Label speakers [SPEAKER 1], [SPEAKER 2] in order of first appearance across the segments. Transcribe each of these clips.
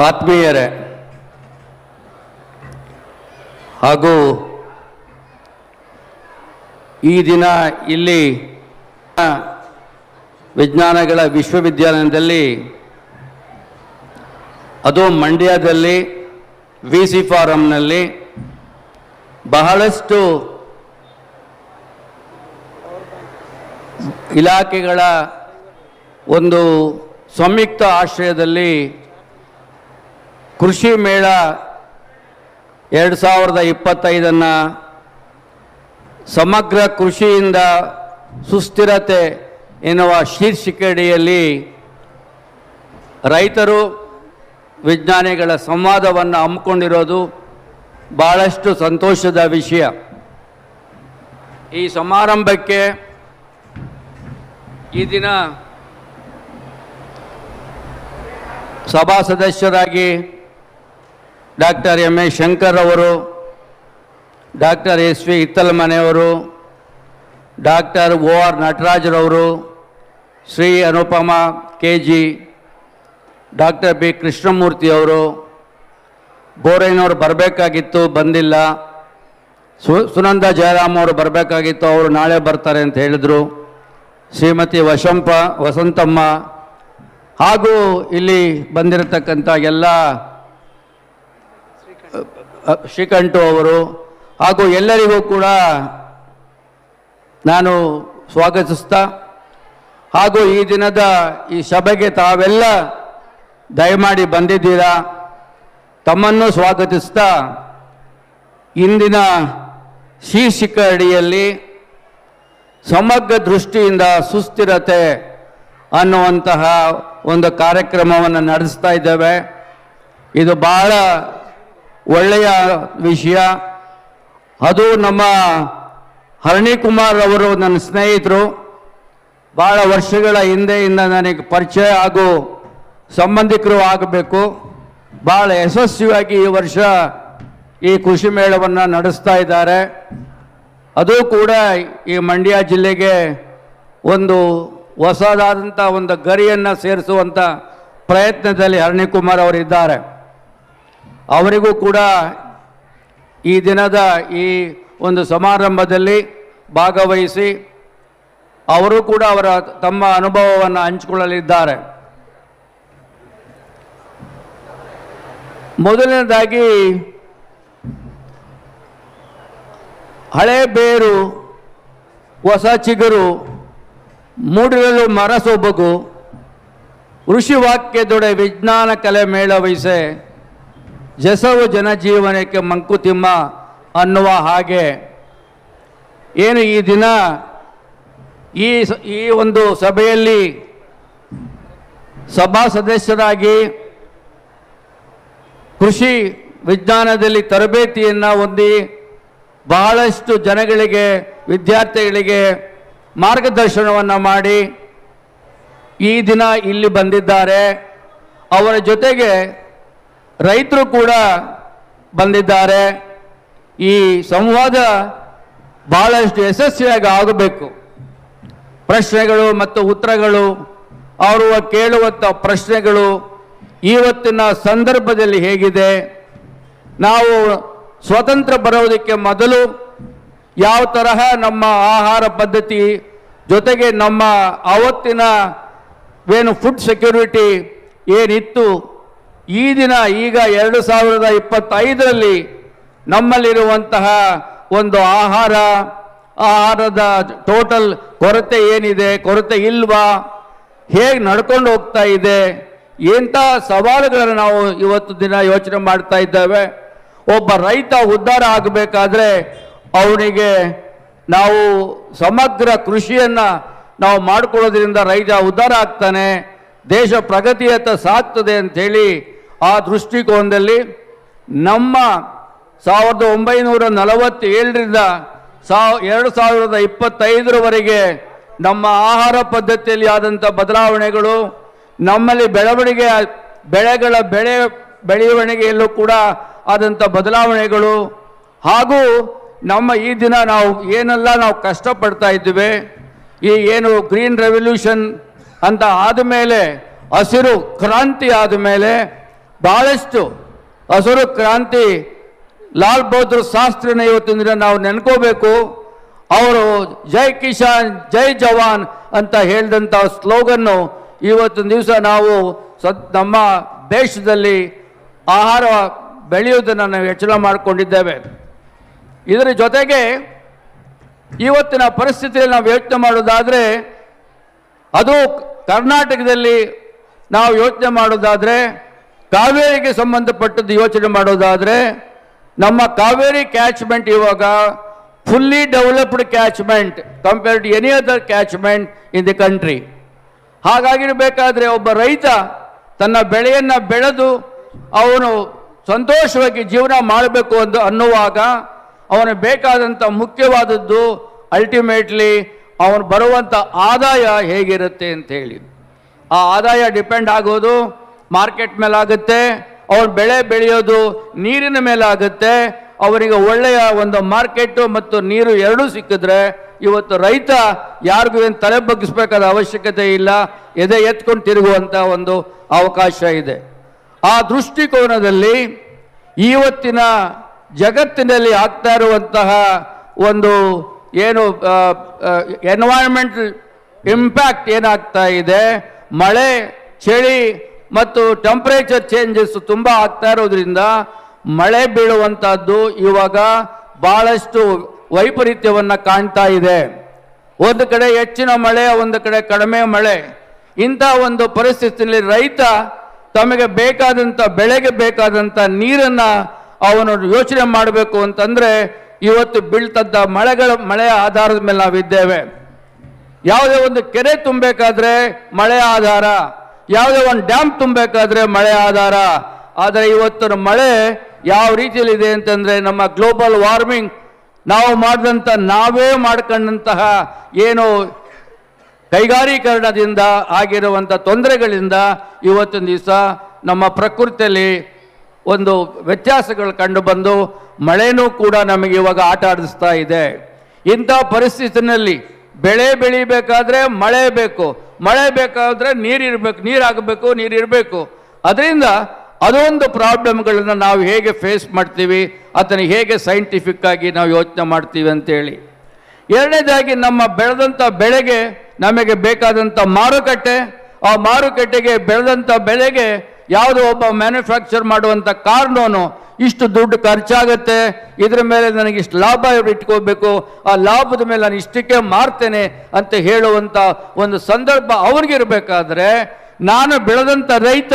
[SPEAKER 1] ಆತ್ಮೀಯರೇ ಹಾಗೂ ಈ ದಿನ ಇಲ್ಲಿ ವಿಜ್ಞಾನಗಳ ವಿಶ್ವವಿದ್ಯಾಲಯದಲ್ಲಿ ಅದು ಮಂಡ್ಯದಲ್ಲಿ ವಿ.ಸಿ. ಫಾರಂನಲ್ಲಿ ಬಹಳಷ್ಟು ಇಲಾಖೆಗಳ ಒಂದು ಸಂಯುಕ್ತ ಆಶ್ರಯದಲ್ಲಿ ಕೃಷಿ ಮೇಳ 2025 ಸಮಗ್ರ ಕೃಷಿಯಿಂದ ಸುಸ್ಥಿರತೆ ಎನ್ನುವ ಶೀರ್ಷಿಕೆಯಡಿಯಲ್ಲಿ ರೈತರು ವಿಜ್ಞಾನಿಗಳ ಸಂವಾದವನ್ನು ಹಮ್ಮಿಕೊಂಡಿರೋದು ಭಾಳಷ್ಟು ಸಂತೋಷದ ವಿಷಯ. ಈ ಸಮಾರಂಭಕ್ಕೆ ಈ ದಿನ ಸಭಾ ಸದಸ್ಯರಾಗಿ ಡಾಕ್ಟರ್ ಎಂ.ಎ. ಶಂಕರ್ ಅವರು, ಡಾಕ್ಟರ್ ಎಸ್.ವಿ. ಹಿತ್ತಲಮನೆಯವರು, ಡಾಕ್ಟರ್ O.R. ನಟರಾಜರವರು, Shri Anupama K G., doctor B. ಕೃಷ್ಣಮೂರ್ತಿಯವರು, ಬೋರಯ್ಯನವರು ಬರಬೇಕಾಗಿತ್ತು, ಬಂದಿಲ್ಲ. ಸುನಂದ ಜಯರಾಮ್ ಅವರು ಬರಬೇಕಾಗಿತ್ತು, ಅವರು ನಾಳೆ ಬರ್ತಾರೆ ಅಂತ ಹೇಳಿದರು. ಶ್ರೀಮತಿ ವಸಂತಮ್ಮ ಹಾಗೂ ಇಲ್ಲಿ ಬಂದಿರತಕ್ಕಂಥ ಎಲ್ಲ ಶ್ರೀಕಂಠು ಅವರು ಹಾಗೂ ಎಲ್ಲರಿಗೂ ಕೂಡ ನಾನು ಸ್ವಾಗತಿಸ್ತಾ, ಹಾಗೂ ಈ ದಿನದ ಈ ಸಭೆಗೆ ತಾವೆಲ್ಲ ದಯಮಾಡಿ ಬಂದಿದ್ದೀರಾ, ತಮ್ಮನ್ನು ಸ್ವಾಗತಿಸ್ತಾ ಇಂದಿನ ಶೀರ್ಷಿಕೆ ಅಡಿಯಲ್ಲಿ ಸಮಗ್ರ ದೃಷ್ಟಿಯಿಂದ ಸುಸ್ಥಿರತೆ ಅನ್ನುವಂತಹ ಒಂದು ಕಾರ್ಯಕ್ರಮವನ್ನು ನಡೆಸ್ತಾ ಇದ್ದೇವೆ. ಇದು ಬಹಳ ಒಳ್ಳೆಯ ವಿಷಯ. ಅದು ನಮ್ಮ ಹರಣಿಕುಮಾರ್ ಅವರು ನನ್ನ ಸ್ನೇಹಿತರು, ಭಾಳ ವರ್ಷಗಳ ಹಿಂದೆಯಿಂದ ನನಗೆ ಪರಿಚಯ ಹಾಗೂ ಸಂಬಂಧಿಕರು ಆಗಬೇಕು. ಭಾಳ ಯಶಸ್ವಿಯಾಗಿ ಈ ವರ್ಷ ಈ ಕೃಷಿ ಮೇಳವನ್ನು ನಡೆಸ್ತಾ ಇದ್ದಾರೆ. ಅದು ಕೂಡ ಈ ಮಂಡ್ಯ ಜಿಲ್ಲೆಗೆ ಒಂದು ಹೊಸದಾದಂಥ ಒಂದು ಗರಿಯನ್ನು ಸೇರಿಸುವಂಥ ಪ್ರಯತ್ನದಲ್ಲಿ ಹರಣಿಕುಮಾರ್ ಅವರಿದ್ದಾರೆ. ಅವರಿಗೂ ಕೂಡ ಈ ದಿನದ ಈ ಒಂದು ಸಮಾರಂಭದಲ್ಲಿ ಭಾಗವಹಿಸಿ ಅವರು ಕೂಡ ತಮ್ಮ ಅನುಭವವನ್ನು ಹಂಚಿಕೊಳ್ಳಲಿದ್ದಾರೆ. ಮೊದಲನೇದಾಗಿ ಹಳೆ ಬೇರು ಹೊಸ ಚಿಗುರು ಮೂಡಿರಲು ಮರಸೊಬಗು ಋಷಿ ವಾಕ್ಯದೊಡೆ ವಿಜ್ಞಾನ ಕಲೆ ಮೇಳವಹಿಸೆ ಜಸವು ಜನಜೀವನಕ್ಕೆ ಮಂಕುತಿಮ್ಮ ಅನ್ನುವ ಹಾಗೆ ಏನು ಈ ದಿನ ಈ ಒಂದು ಸಭೆಯಲ್ಲಿ ಸಭಾ ಸದಸ್ಯರಾಗಿ ಕೃಷಿ ವಿಜ್ಞಾನದಲ್ಲಿ ತರಬೇತಿಯನ್ನು ಹೊಂದಿ ಬಹಳಷ್ಟು ಜನಗಳಿಗೆ ವಿದ್ಯಾರ್ಥಿಗಳಿಗೆ ಮಾರ್ಗದರ್ಶನವನ್ನು ಮಾಡಿ ಈ ದಿನ ಇಲ್ಲಿ ಬಂದಿದ್ದಾರೆ. ಅವರ ಜೊತೆಗೆ ರೈತರು ಕೂಡ ಬಂದಿದ್ದಾರೆ. ಈ ಸಂವಾದ ಬಹಳಷ್ಟು ಯಶಸ್ವಿಯಾಗಿ ಆಗಬೇಕು. ಪ್ರಶ್ನೆಗಳು ಮತ್ತು ಉತ್ತರಗಳು, ಅವರು ಕೇಳುವಂಥ ಪ್ರಶ್ನೆಗಳು ಇವತ್ತಿನ ಸಂದರ್ಭದಲ್ಲಿ ಹೇಗಿದೆ, ನಾವು ಸ್ವತಂತ್ರ ಬರೋದಕ್ಕೆ ಮೊದಲು ಯಾವ ತರಹ ನಮ್ಮ ಆಹಾರ ಪದ್ಧತಿ ಜೊತೆಗೆ ನಮ್ಮ ಆವತ್ತಿನ ಏನು ಫುಡ್ ಸೆಕ್ಯೂರಿಟಿ ಏನಿತ್ತು, ಈ ದಿನ ಈಗ 2025ರಲ್ಲಿ ನಮ್ಮಲ್ಲಿರುವಂತಹ ಒಂದು ಆಹಾರದ ಟೋಟಲ್ ಕೊರತೆ ಏನಿದೆ, ಕೊರತೆ ಇಲ್ವಾ, ಹೇಗೆ ನಡ್ಕೊಂಡು ಹೋಗ್ತಾ ಇದೆ, ಎಂಥ ಸವಾಲುಗಳನ್ನು ನಾವು ಇವತ್ತು ದಿನ ಯೋಚನೆ ಮಾಡ್ತಾ ಇದ್ದೇವೆ. ಒಬ್ಬ ರೈತ ಉದ್ಧಾರ ಆಗಬೇಕಾದ್ರೆ ಅವನಿಗೆ ನಾವು ಸಮಗ್ರ ಕೃಷಿಯನ್ನು ನಾವು ಮಾಡಿಕೊಳ್ಳೋದ್ರಿಂದ ರೈತ ಉದ್ಧಾರ ಆಗ್ತಾನೆ, ದೇಶ ಪ್ರಗತಿಯತ್ತ ಸಾಗ್ತದೆ ಅಂಥೇಳಿ ಆ ದೃಷ್ಟಿಕೋನದಲ್ಲಿ ನಮ್ಮ 1947ರಿಂದ 2025ರವರೆಗೆ ನಮ್ಮ ಆಹಾರ ಪದ್ಧತಿಯಲ್ಲಿ ಆದಂಥ ಬದಲಾವಣೆಗಳು, ನಮ್ಮಲ್ಲಿ ಬೆಳವಣಿಗೆಯಲ್ಲೂ ಕೂಡ ಆದಂಥ ಬದಲಾವಣೆಗಳು, ಹಾಗೂ ನಮ್ಮ ಈ ದಿನ ನಾವು ಏನೆಲ್ಲ ನಾವು ಕಷ್ಟಪಡ್ತಾ ಇದ್ದೇವೆ, ಈ ಏನು ಗ್ರೀನ್ ರೆವಲ್ಯೂಷನ್ ಅಂತ ಆದಮೇಲೆ, ಹಸಿರು ಕ್ರಾಂತಿ ಆದಮೇಲೆ ಬಹಳಷ್ಟು ಹಸಿರು ಕ್ರಾಂತಿ ಲಾಲ್ ಬಹದ್ದೂರ್ ಶಾಸ್ತ್ರಿನ ಇವತ್ತಿನ ದಿನ ನಾವು ನೆನ್ಕೋಬೇಕು. ಅವರು ಜೈ ಕಿಸಾನ್ ಜೈ ಜವಾನ್ ಅಂತ ಹೇಳಿದಂಥ ಸ್ಲೋಗನ್ನು ಇವತ್ತಿನ ದಿವಸ ನಾವು ನಮ್ಮ ದೇಶದಲ್ಲಿ ಆಹಾರ ಬೆಳೆಯುವುದನ್ನು ನಾವು ಹೆಚ್ಚಳ ಮಾಡಿಕೊಂಡಿದ್ದೇವೆ. ಇದರ ಜೊತೆಗೆ ಇವತ್ತಿನ ಪರಿಸ್ಥಿತಿಯಲ್ಲಿ ನಾವು ಯೋಚನೆ ಮಾಡೋದಾದರೆ, ಅದು ಕರ್ನಾಟಕದಲ್ಲಿ ನಾವು ಯೋಚನೆ ಮಾಡೋದಾದರೆ, ಕಾವೇರಿಗೆ ಸಂಬಂಧಪಟ್ಟದ್ದು ಯೋಚನೆ ಮಾಡೋದಾದರೆ, ನಮ್ಮ ಕಾವೇರಿ ಕ್ಯಾಚ್ಮೆಂಟ್ ಇವಾಗ fully developed catchment compare to any other catchment in the country. ಹಾಗಾಗಿರಬೇಕಾದ್ರೆ ಒಬ್ಬ ರೈತ ತನ್ನ ಬೆಳೆಯನ್ನು ಬೆಳೆದು ಅವನು ಸಂತೋಷವಾಗಿ ಜೀವನ ಮಾಡಬೇಕು ಅನ್ನುವಾಗ ಅವನು ಬೇಕಾದಂಥ ಮುಖ್ಯವಾದದ್ದು ಅಲ್ಟಿಮೇಟ್ಲಿ ಅವನು ಬರುವಂಥ ಆದಾಯ ಹೇಗಿರುತ್ತೆ ಅಂತ ಹೇಳಿ. ಆ ಆದಾಯ ಡಿಪೆಂಡ್ ಆಗೋದು ಮಾರ್ಕೆಟ್ ಮೇಲೆ ಆಗುತ್ತೆ, ಅವನು ಬೆಳೆ ಬೆಳೆಯೋದು ನೀರಿನ ಮೇಲೆ ಆಗುತ್ತೆ. ಅವರಿಗೆ ಒಳ್ಳೆಯ ಒಂದು ಮಾರ್ಕೆಟು ಮತ್ತು ನೀರು ಎರಡೂ ಸಿಕ್ಕಿದ್ರೆ ಇವತ್ತು ರೈತ ಯಾರಿಗೂ ಏನು ತಲೆ ಬಗ್ಗಿಸ್ಬೇಕಾದ ಅವಶ್ಯಕತೆ ಇಲ್ಲ, ಎದೆ ಎತ್ಕೊಂಡು ತಿರುಗುವಂಥ ಒಂದು ಅವಕಾಶ ಇದೆ. ಆ ದೃಷ್ಟಿಕೋನದಲ್ಲಿ ಇವತ್ತಿನ ಜಗತ್ತಿನಲ್ಲಿ ಆಗ್ತಾ ಇರುವಂತಹ ಒಂದು ಏನು ಎನ್ವೈರನ್ಮೆಂಟಲ್ ಇಂಪ್ಯಾಕ್ಟ್ ಏನಾಗ್ತಾ ಇದೆ, ಮಳೆ ಚಳಿ ಮತ್ತು ಟೆಂಪರೇಚರ್ ಚೇಂಜಸ್ ತುಂಬ ಆಗ್ತಾ ಇರೋದ್ರಿಂದ ಮಳೆ ಬೀಳುವಂಥದ್ದು ಇವಾಗ ಭಾಳಷ್ಟು ವೈಪರೀತ್ಯವನ್ನು ಕಾಣ್ತಾ ಇದೆ. ಒಂದು ಕಡೆ ಹೆಚ್ಚಿನ ಮಳೆ, ಒಂದು ಕಡೆ ಕಡಿಮೆ ಮಳೆ. ಇಂಥ ಒಂದು ಪರಿಸ್ಥಿತಿಯಲ್ಲಿ ರೈತ ತಮಗೆ ಬೇಕಾದಂಥ ಬೆಳೆಗೆ ಬೇಕಾದಂಥ ನೀರನ್ನು ಅವನು ಯೋಚನೆ ಮಾಡಬೇಕು ಅಂತಂದರೆ ಇವತ್ತು ಬೀಳ್ತದ್ದ ಮಳೆಯ ಆಧಾರದ ಮೇಲೆ ನಾವಿದ್ದೇವೆ. ಯಾವುದೇ ಒಂದು ಕೆರೆ ತುಂಬಬೇಕಾದ್ರೆ ಮಳೆ ಆಧಾರ, ಯಾವುದೇ ಒಂದು ಡ್ಯಾಮ್ ತುಂಬಬೇಕಾದ್ರೆ ಮಳೆ ಆಧಾರ. ಆದರೆ ಇವತ್ತಿನ ಮಳೆ ಯಾವ ರೀತಿಯಲ್ಲಿದೆ ಅಂತಂದರೆ, ನಮ್ಮ ಗ್ಲೋಬಲ್ ವಾರ್ಮಿಂಗ್ ನಾವು ಮಾಡಿದಂಥ ನಾವೇ ಮಾಡ್ಕೊಂಡಂತಹ ಏನು ಕೈಗಾರೀಕರಣದಿಂದ ಆಗಿರುವಂಥ ತೊಂದರೆಗಳಿಂದ ಇವತ್ತಿನ ದಿವಸ ನಮ್ಮ ಪ್ರಕೃತಿಯಲ್ಲಿ ಒಂದು ವ್ಯತ್ಯಾಸಗಳು ಕಂಡುಬಂದು ಮಳೆನೂ ಕೂಡ ನಮಗೆ ಇವಾಗ ಆಟ ಆಡಿಸ್ತಾ ಇದೆ. ಇಂಥ ಪರಿಸ್ಥಿತಿನಲ್ಲಿ ಬೆಳೆ ಬೆಳಿಬೇಕಾದ್ರೆ ಮಳೆ ಬೇಕು, ಮಳೆ ಬೇಕಾದರೆ ನೀರಾಗಬೇಕು, ನೀರಿರಬೇಕು. ಅದರಿಂದ ಅದೊಂದು ಪ್ರಾಬ್ಲಮ್ಗಳನ್ನು ನಾವು ಹೇಗೆ ಫೇಸ್ ಮಾಡ್ತೀವಿ, ಅದನ್ನು ಹೇಗೆ ಸೈಂಟಿಫಿಕ್ ಆಗಿ ನಾವು ಯೋಚನೆ ಮಾಡ್ತೀವಿ ಅಂತೇಳಿ. ಎರಡನೇದಾಗಿ ನಮ್ಮ ಬೆಳೆದಂಥ ಬೆಳೆಗೆ ನಮಗೆ ಬೇಕಾದಂಥ ಮಾರುಕಟ್ಟೆ, ಆ ಮಾರುಕಟ್ಟೆಗೆ ಬೆಳೆದಂಥ ಬೆಳೆಗೆ ಯಾವುದೋ ಒಬ್ಬ ಮ್ಯಾನುಫ್ಯಾಕ್ಚರ್ ಮಾಡುವಂಥ ಕಾರಣವನು ಇಷ್ಟು ದುಡ್ಡು ಖರ್ಚಾಗುತ್ತೆ, ಇದರ ಮೇಲೆ ನನಗೆ ಇಷ್ಟು ಲಾಭ ಇಟ್ಕೋಬೇಕು, ಆ ಲಾಭದ ಮೇಲೆ ನಾನು ಇಷ್ಟಕ್ಕೆ ಮಾರ್ತೇನೆ ಅಂತ ಹೇಳುವಂಥ ಒಂದು ಸಂದರ್ಭ ಅವ್ರಿಗಿರಬೇಕಾದ್ರೆ, ನಾನು ಬೆಳೆದಂಥ ರೈತ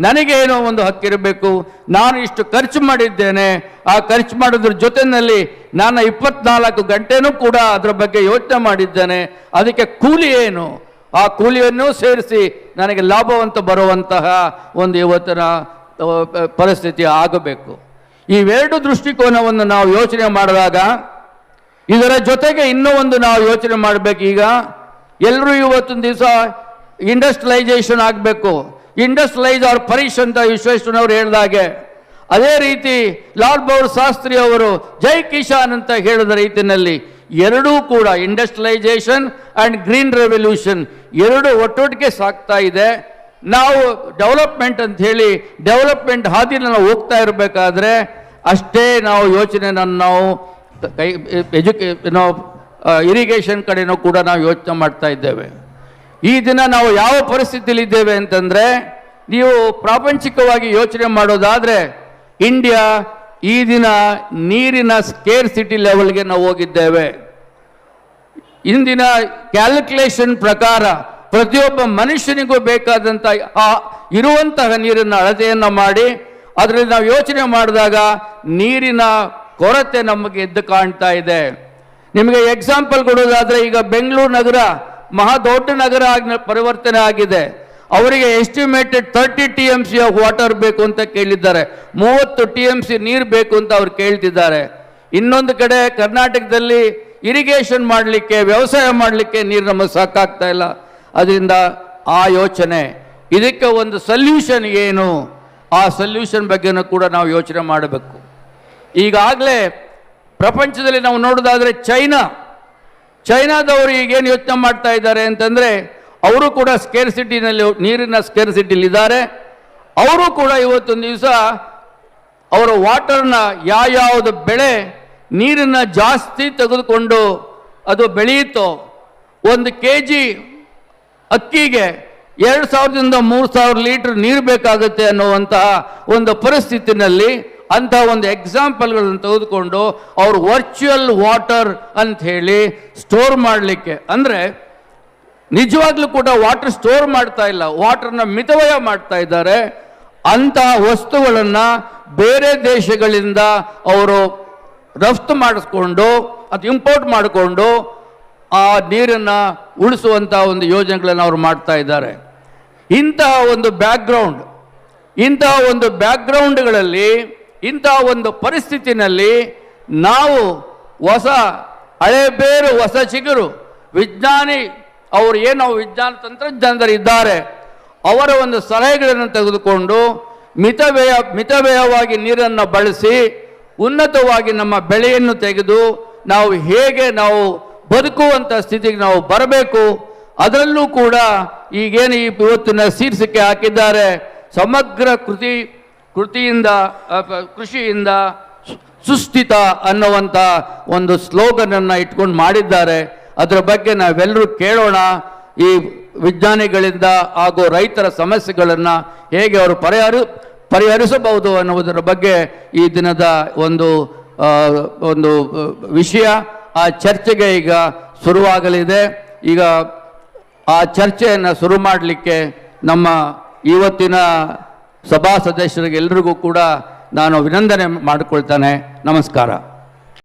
[SPEAKER 1] ನನಗೇನೋ ಒಂದು ಹಕ್ಕಿರಬೇಕು. ನಾನು ಇಷ್ಟು ಖರ್ಚು ಮಾಡಿದ್ದೇನೆ, ಆ ಖರ್ಚು ಮಾಡೋದ್ರ ಜೊತೆಯಲ್ಲಿ ನಾನು 24 ಗಂಟೆನೂ ಕೂಡ ಅದರ ಬಗ್ಗೆ ಯೋಚನೆ ಮಾಡಿದ್ದೇನೆ, ಅದಕ್ಕೆ ಕೂಲಿ ಏನು, ಆ ಕೂಲಿಯನ್ನು ಸೇರಿಸಿ ನನಗೆ ಲಾಭವಂತ ಬರುವಂತಹ ಒಂದು ಇವತ್ತಿನ ಪರಿಸ್ಥಿತಿ ಆಗಬೇಕು. ಇವೆರಡು ದೃಷ್ಟಿಕೋನವನ್ನು ನಾವು ಯೋಚನೆ ಮಾಡಿದಾಗ, ಇದರ ಜೊತೆಗೆ ಇನ್ನೂ ಒಂದು ನಾವು ಯೋಚನೆ ಮಾಡಬೇಕು. ಈಗ ಎಲ್ಲರೂ ಇವತ್ತಿನ ದಿವಸ ಇಂಡಸ್ಟ್ರಿಯಲೈಸೇಷನ್ ಆಗಬೇಕು, ಇಂಡಸ್ಟ್ರಿಯಲೈಸ್ ಅವ್ರ ಪರೀಕ್ಷ್ ಅಂತ ವಿಶ್ವೇಶ್ವರಯ್ಯನವರು ಹೇಳಿದಾಗೆ, ಅದೇ ರೀತಿ ಲಾಲ್ ಬಹದ್ದೂರ್ ಶಾಸ್ತ್ರಿ ಅವರು ಜೈ ಕಿಸಾನ್ ಅಂತ ಹೇಳಿದ ರೀತಿಯಲ್ಲಿ ಎರಡೂ ಕೂಡ ಇಂಡಸ್ಟ್ರಿಯಲೈಸೇಷನ್ ಆ್ಯಂಡ್ ಗ್ರೀನ್ ರೆವಲ್ಯೂಷನ್ ಎರಡು ಒಟ್ಟೊಟ್ಟಿಗೆ ಸಾಗ್ತಾ ಇದೆ. ನಾವು ಡೆವಲಪ್ಮೆಂಟ್ ಅಂತ ಹೇಳಿ ಡೆವಲಪ್ಮೆಂಟ್ ಹಾದಿನಲ್ಲಿ ನಾವು ಹೋಗ್ತಾ ಇರಬೇಕಾದ್ರೆ ಅಷ್ಟೇ ನಾವು ಯೋಚನೆಯನ್ನು ನಾವು ಇರಿಗೇಷನ್ ಕಡೆನೂ ಕೂಡ ನಾವು ಯೋಚನೆ ಮಾಡ್ತಾ ಇದ್ದೇವೆ. ಈ ದಿನ ನಾವು ಯಾವ ಪರಿಸ್ಥಿತಿಯಲ್ಲಿ ಇದ್ದೇವೆ ಅಂತಂದರೆ, ನೀವು ಪ್ರಾಪಂಚಿಕವಾಗಿ ಯೋಚನೆ ಮಾಡೋದಾದರೆ ಇಂಡಿಯಾ ಈ ದಿನ ನೀರಿನ ಸ್ಕೇರ್ಸಿಟಿ ಲೆವೆಲ್ಗೆ ನಾವು ಹೋಗಿದ್ದೇವೆ. ಇಂದಿನ ಕ್ಯಾಲ್ಕುಲೇಷನ್ ಪ್ರಕಾರ ಪ್ರತಿಯೊಬ್ಬ ಮನುಷ್ಯನಿಗೂ ಬೇಕಾದಂಥ ಇರುವಂತಹ ನೀರಿನ ಅಳತೆಯನ್ನು ಮಾಡಿ ಅದರಲ್ಲಿ ನಾವು ಯೋಚನೆ ಮಾಡಿದಾಗ ನೀರಿನ ಕೊರತೆ ನಮಗೆ ಎದ್ದು ಕಾಣ್ತಾ ಇದೆ. ನಿಮಗೆ ಎಕ್ಸಾಂಪಲ್ ಕೊಡೋದಾದರೆ, ಈಗ ಬೆಂಗಳೂರು ನಗರ ಮಹಾ ದೊಡ್ಡ ನಗರ ಪರಿವರ್ತನೆ ಆಗಿದೆ. ಅವರಿಗೆ ಎಸ್ಟಿಮೇಟೆಡ್ 30 TMC ಆಫ್ ವಾಟರ್ ಬೇಕು ಅಂತ ಕೇಳಿದ್ದಾರೆ, 30 TMC ನೀರು ಬೇಕು ಅಂತ ಅವ್ರು ಕೇಳ್ತಿದ್ದಾರೆ. ಇನ್ನೊಂದು ಕಡೆ ಕರ್ನಾಟಕದಲ್ಲಿ ಇರಿಗೇಷನ್ ಮಾಡಲಿಕ್ಕೆ, ವ್ಯವಸಾಯ ಮಾಡಲಿಕ್ಕೆ ನೀರು ನಮಗೆ ಸಾಕಾಗ್ತಾ ಇಲ್ಲ. ಅದರಿಂದ ಆ ಯೋಚನೆ, ಇದಕ್ಕೆ ಒಂದು ಸೊಲ್ಯೂಷನ್ ಏನು, ಆ ಸೊಲ್ಯೂಷನ್ ಬಗ್ಗೆನೂ ಕೂಡ ನಾವು ಯೋಚನೆ ಮಾಡಬೇಕು. ಈಗಾಗಲೇ ಪ್ರಪಂಚದಲ್ಲಿ ನಾವು ನೋಡೋದಾದರೆ ಚೈನಾದವರು ಈಗೇನು ಯೋಚನೆ ಮಾಡ್ತಾ ಇದ್ದಾರೆ ಅಂತಂದರೆ, ಅವರು ಕೂಡ ಸ್ಕೇರ್ಸಿಟಿನಲ್ಲಿ ನೀರಿನ ಸ್ಕೇರ್ಸಿಟಿಲಿದ್ದಾರೆ. ಅವರು ಕೂಡ ಇವತ್ತೊಂದು ದಿವಸ ಅವರ ವಾಟರ್ನ ಯಾವ್ಯಾವುದು ಬೆಳೆ ನೀರನ್ನು ಜಾಸ್ತಿ ತೆಗೆದುಕೊಂಡು ಅದು ಬೆಳೆಯುತ್ತೋ 1 kg ಅಕ್ಕಿಗೆ 2000ದಿಂದ 3000 ಲೀಟರ್ ನೀರು ಬೇಕಾಗುತ್ತೆ ಅನ್ನುವಂತಹ ಒಂದು ಪರಿಸ್ಥಿತಿನಲ್ಲಿ ಅಂತಹ ಒಂದು ಎಕ್ಸಾಂಪಲ್ಗಳನ್ನು ತೆಗೆದುಕೊಂಡು ಅವರು ವರ್ಚುವಲ್ ವಾಟರ್ ಅಂತ ಹೇಳಿ ಸ್ಟೋರ್ ಮಾಡಲಿಕ್ಕೆ, ಅಂದರೆ ನಿಜವಾಗ್ಲೂ ಕೂಡ ವಾಟರ್ ಸ್ಟೋರ್ ಮಾಡ್ತಾ ಇಲ್ಲ, ವಾಟರ್ನ ಮಿತವ್ಯಯ ಮಾಡ್ತಾ ಇದ್ದಾರೆ. ಅಂತಹ ವಸ್ತುಗಳನ್ನು ಬೇರೆ ದೇಶಗಳಿಂದ ಅವರು ರಫ್ತು ಮಾಡಿಸ್ಕೊಂಡು ಅದು ಇಂಪೋರ್ಟ್ ಮಾಡಿಕೊಂಡು ಆ ನೀರನ್ನು ಉಳಿಸುವಂಥ ಒಂದು ಯೋಜನೆಗಳನ್ನು ಅವರು ಮಾಡ್ತಾ ಇದ್ದಾರೆ. ಇಂತಹ ಒಂದು ಬ್ಯಾಕ್ಗ್ರೌಂಡ್ಗಳಲ್ಲಿ ಇಂತಹ ಒಂದು ಪರಿಸ್ಥಿತಿನಲ್ಲಿ ನಾವು ಹೊಸ ಹಳೆ ಬೇರು ಹೊಸ ಚಿಗುರು ವಿಜ್ಞಾನಿ ಅವರು ಏನು ವಿಜ್ಞಾನ ತಂತ್ರಜ್ಞಾನದಲ್ಲಿ ಇದ್ದಾರೆ ಅವರ ಒಂದು ಸಲಹೆಗಳನ್ನು ತೆಗೆದುಕೊಂಡು ಮಿತವ್ಯಯವಾಗಿ ನೀರನ್ನು ಬಳಸಿ ಉನ್ನತವಾಗಿ ನಮ್ಮ ಬೆಳೆಯನ್ನು ತೆಗೆದು ನಾವು ಹೇಗೆ ನಾವು ಬದುಕುವಂಥ ಸ್ಥಿತಿಗೆ ನಾವು ಬರಬೇಕು. ಅದರಲ್ಲೂ ಕೂಡ ಈಗೇನು ಇವತ್ತಿನ ಶೀರ್ಷಿಕೆ ಹಾಕಿದ್ದಾರೆ ಸಮಗ್ರ ಕೃಷಿಯಿಂದ ಸುಸ್ಥಿತ ಅನ್ನುವಂಥ ಒಂದು ಸ್ಲೋಗನನ್ನು ಇಟ್ಕೊಂಡು ಮಾಡಿದ್ದಾರೆ. ಅದರ ಬಗ್ಗೆ ನಾವೆಲ್ಲರೂ ಕೇಳೋಣ. ಈ ವಿಜ್ಞಾನಿಗಳಿಂದ ಹಾಗೂ ರೈತರ ಸಮಸ್ಯೆಗಳನ್ನು ಹೇಗೆ ಅವರು ಪರಿಹರಿಸಬಹುದು ಅನ್ನುವುದರ ಬಗ್ಗೆ ಈ ದಿನದ ಒಂದು ವಿಷಯ. ಆ ಚರ್ಚೆಗೆ ಈಗ ಶುರುವಾಗಲಿದೆ. ಈಗ ಆ ಚರ್ಚೆಯನ್ನು ಶುರು ಮಾಡಲಿಕ್ಕೆ ನಮ್ಮ ಇವತ್ತಿನ ಸಭಾ ಸದಸ್ಯರಿಗೆ ಎಲ್ರಿಗೂ ಕೂಡ ನಾನು ಅಭಿನಂದನೆ ಮಾಡಿಕೊಳ್ತಾನೆ. ನಮಸ್ಕಾರ.